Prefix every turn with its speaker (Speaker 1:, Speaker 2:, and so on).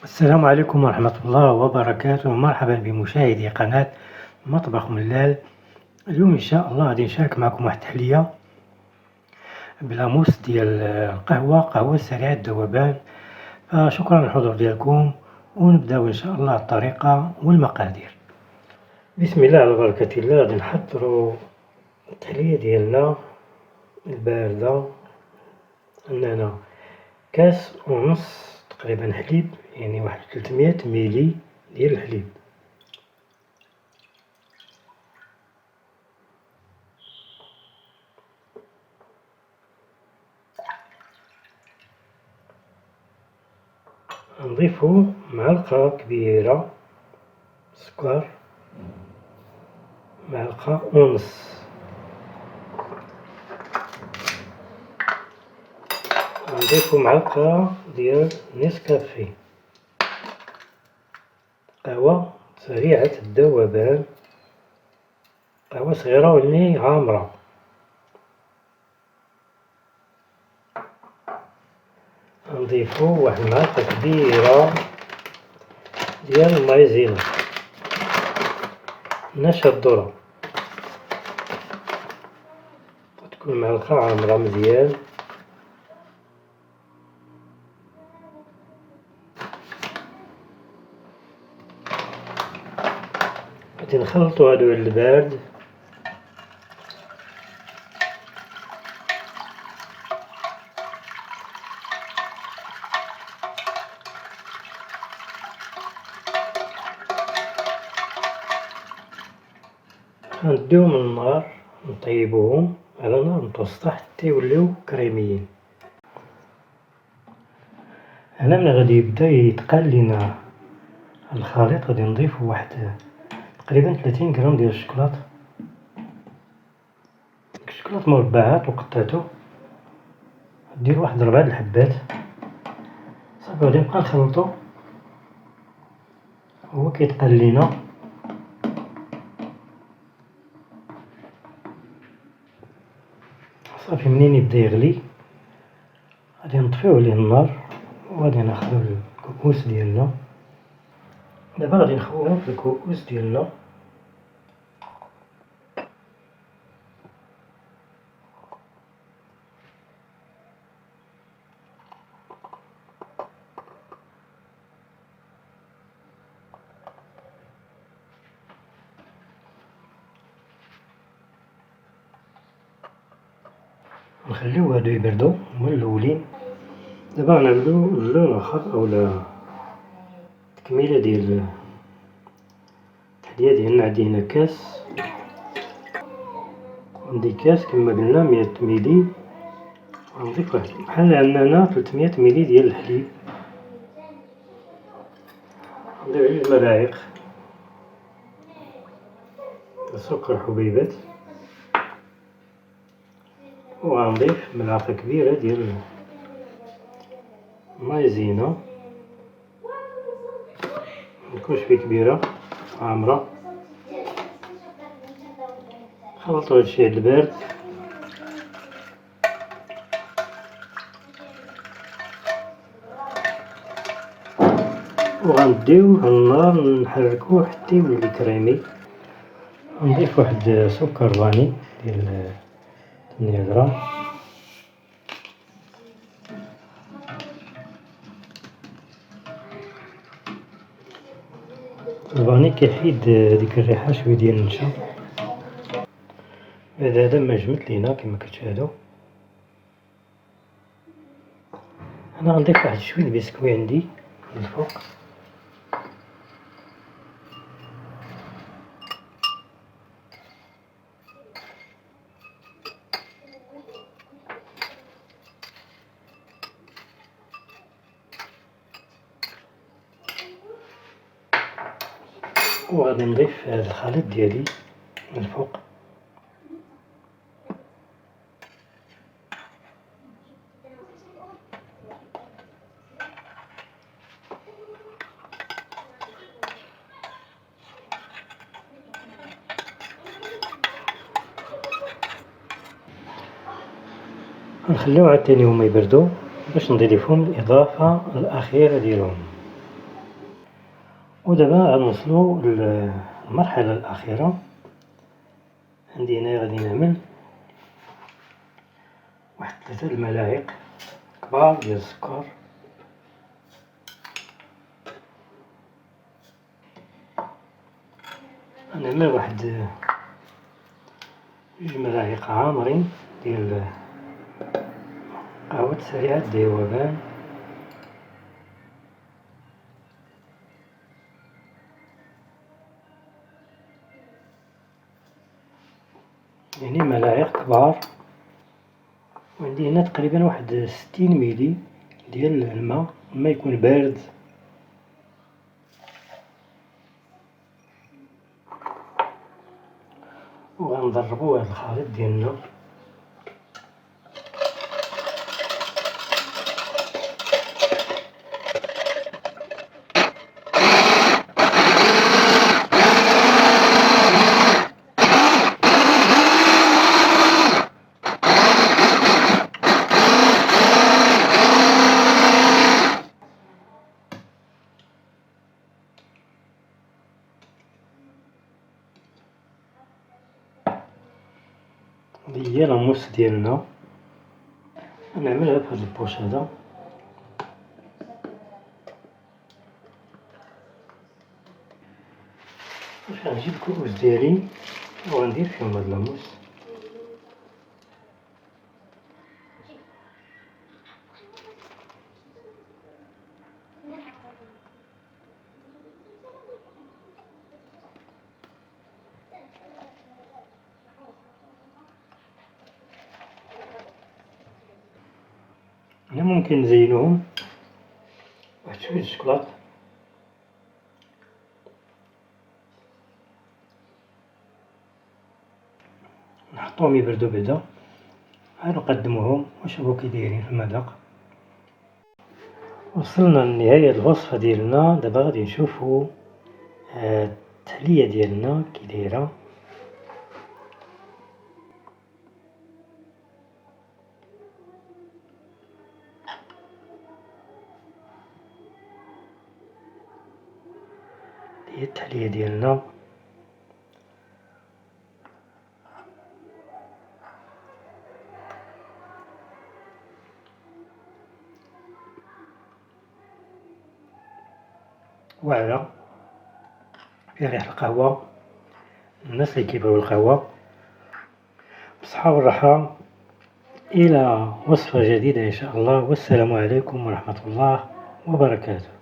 Speaker 1: السلام عليكم ورحمة الله وبركاته. مرحبا بمشاهدي قناة مطبخ ملال. اليوم إن شاء الله غادي نشارك معكم واحد التحلية بلاموس ديال قهوة سريعة الذوبان. فشكرا للحضور ديالكم، ونبداو إن شاء الله الطريقة والمقادير. بسم الله على بركة الله. غادي نحضروا التحلية ديالنا الباردة. عندنا كاس ونص تقريبا حليب، يعني واحد 300 ملي ديال الحليب. نضيفو معلقة كبيرة سكر، معلقة ونص. نضيفو معلقة ديال نسكافيه، قهوة سريعة الذوبان، قهوة صغيرة ولي عامرة. نضيفو واحد المعلقة كبيرة ديال المايزينا، نشا الذرة، تكون معلقة عامرة مزيان. غادي نخلطو هادو على البارد. غنديوهم من النار، نطيبوهم على نار متوسطة حتى يوليو كريميين. هنا ملي غادي يبدا يتقال لينا الخليط، غادي نضيفو واحد تقريبا 30 غرام ديال الشكلاط. الشكلاط مربعات وقطعتو، دير واحد 4 الحبات صافي. غادي نبقى نخلطو هو كيتقال لينا. صافي منين يبدا يغلي غادي نطفيو عليه النار، وغادي ناخدو الكؤوس ديالنا. دابا غادي نخويو في الكؤوس ديالنا. نخليو هادو يبردو هما الاولين. دابا غنعملو اللون اخر اولا تكميله ديال التحلية ديالنا. عندي هنا كاس، عندي كاس كما قلنا 100 ملي. غنضيف واحد بحال عندنا 300 ملي ديال الحليب. ندير 2 ملاعق سكر حبيبات، وغنضيف ملعقة كبيرة ديال مايزينا، متكونش فيه كبيرة عامرة. خلطو هادشي على البارد. وغنديوه على النار نحركوه حتى يولي كريمي. نضيف واحد سكر فاني ديال 8 غرام. الفاني كيحيد ديك الريحة شوية ديال النشا. بعد هذا ما جمد لينا كما كتشاهدوا. انا غنضيف واحد شويه البسكوي عندي من الفوق. وغادي نضيف هذا الخليط ديالي من الفوق. غنخليو عاوتاني هما يبردو باش نضيفهم الإضافة الأخيرة ديالهم. ودابا غنوصلو للمرحلة الأخيرة. عندي هنايا غادي نعمل واحد 3 الملاعق كبار ديال السكر، غنعمل واحد 2 ملاعق عامرين ديال قهوة سريعة الذوبان، يعني ملاعق كبار. وعندي هنا تقريبا واحد 60 ميلي ديال الماء يكون بارد. وغنضربو هاد الخليط ديالنا هادي هي لاموس ديالنا. غنعملها بهاد البوش هذا. غنجيب الكؤوس ديالي وغندير فيهم هاد لاموس. هنا ممكن نزينوهم واحد شوية الشكلاط، نحطوهم يبردو بعدا، عاد نقدموهم ونشوفو كي دايرين في المذاق. وصلنا لنهاية الوصفة ديالنا. دابا غادي نشوفو التحلية ديالنا كي دايرة. هي التحلية ديالنا. واعرة فيها ريحة القهوة. الناس اللي كيبغيو القهوة بصحة والراحة. إلى وصفة جديدة إن شاء الله، والسلام عليكم ورحمة الله وبركاته.